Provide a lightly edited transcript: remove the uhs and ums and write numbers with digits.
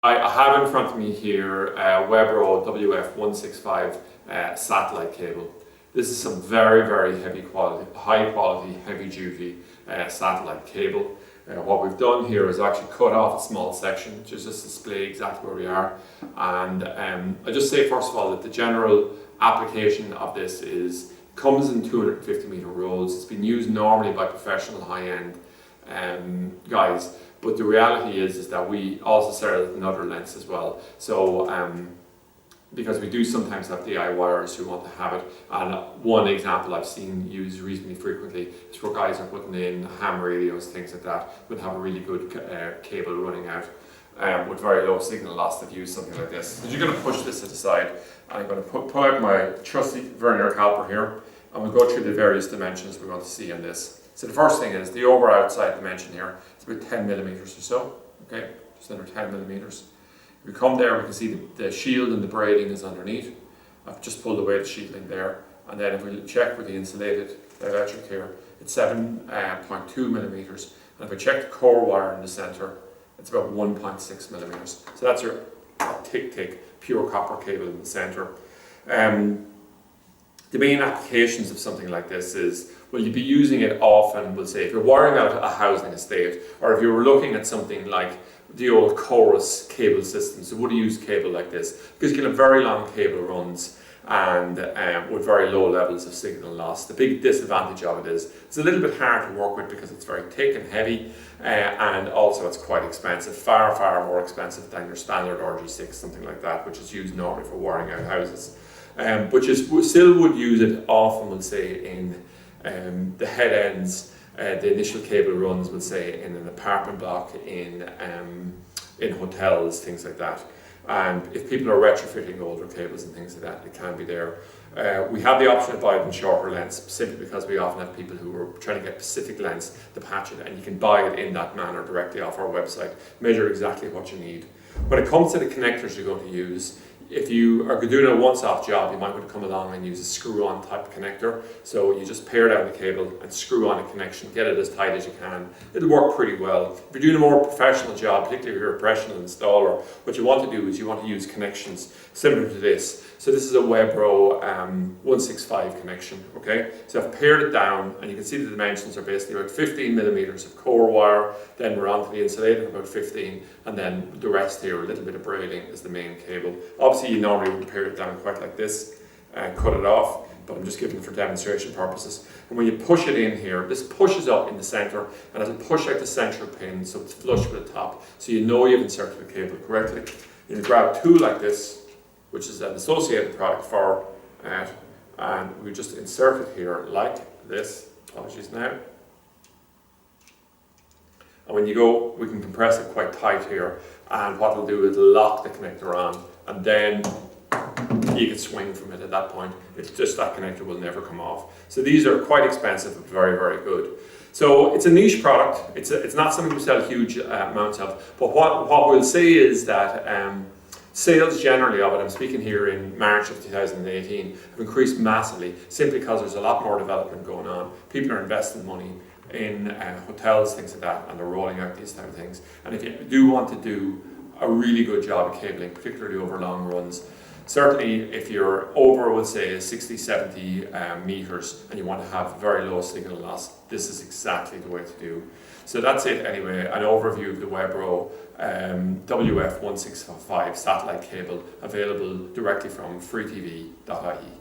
I have in front of me here Webro WF165 satellite cable. This is some very heavy quality, high quality, heavy duty satellite cable. What we've done here is actually cut off a small section to just display exactly where we are. And I'll just say first of all that the general application of this comes in 250 meter rolls. It's been used normally by professional high-end guys. But the reality is that we also sell it in other lengths as well. So, because we do sometimes have DIYers who want to have it. And one example I've seen used reasonably frequently is where guys are putting in ham radios, things like that, would have a really good cable running out with very low signal loss. They've used something like this. So you're going to push this to the side. I'm going to pull out my trusty vernier caliper here, and we'll go through the various dimensions we're going to see in this. So the first thing is the over outside dimension here. It's about 10 millimeters or so, okay, just under 10 millimeters. If we come there, we can see the shield and the braiding is underneath. I've just pulled away the shielding there. And then if we check with the insulated dielectric here, it's 7.2 millimeters. And if I check the core wire in the center, it's about 1.6 millimeters. So that's your thick, pure copper cable in the center. The main applications of something like this is, well, you'd be using it often, we'll say, if you're wiring out a housing estate, or if you were looking at something like the old Chorus cable system. So would you use cable like this? Because you can have very long cable runs and with very low levels of signal loss. The big disadvantage of it is it's a little bit hard to work with because it's very thick and heavy, and also it's quite expensive, far more expensive than your standard RG6, something like that, which is used normally for wiring out houses. But you still would use it often, we'll say, in the head ends, the initial cable runs, we'll say, in an apartment block, in hotels, things like that. And if people are retrofitting older cables and things like that, it can be there. We have the option to buy it in shorter lengths, simply because we often have people who are trying to get specific lengths to patch it, and you can buy it in that manner directly off our website. Measure exactly what you need. When it comes to the connectors you're going to use, if you are doing a once-off job, you might want to come along and use a screw-on type connector. So you just pair down the cable and screw on a connection, get it as tight as you can. It'll work pretty well. If you're doing a more professional job, particularly if you're a professional installer, what you want to do is you want to use connections similar to this. So this is a Webro 165 connection, okay? So I've paired it down, and you can see the dimensions are basically about 15 millimeters of core wire, then we're onto the insulator, about 15, and then the rest here, a little bit of braiding, is the main cable. Obviously you normally would pair it down quite like this and cut it off, but I'm just giving it for demonstration purposes. And when you push it in here, this pushes up in the center, and it'll push out the central pin so it's flush with the top, so you know you've inserted the cable correctly. You grab a tool like this, which is an associated product for it, and we just insert it here like this. Apologies now. And when you go, we can compress it quite tight here, and what it'll do is lock the connector on, and then you can swing from it at that point. It's just that connector will never come off. So these are quite expensive, but very good. So it's a niche product. It's not something we sell huge amounts of, but what we'll say is that sales generally of it, I'm speaking here in March of 2018, have increased massively, simply because there's a lot more development going on. People are investing money in hotels, things like that, and they're rolling out these type of things. And if you do want to do a really good job of cabling, particularly over long runs, certainly if you're over, we'll say, 60, 70 meters, and you want to have very low signal loss, this is exactly the way to do. So that's it anyway, an overview of the Webro WF165 satellite cable, available directly from freetv.ie.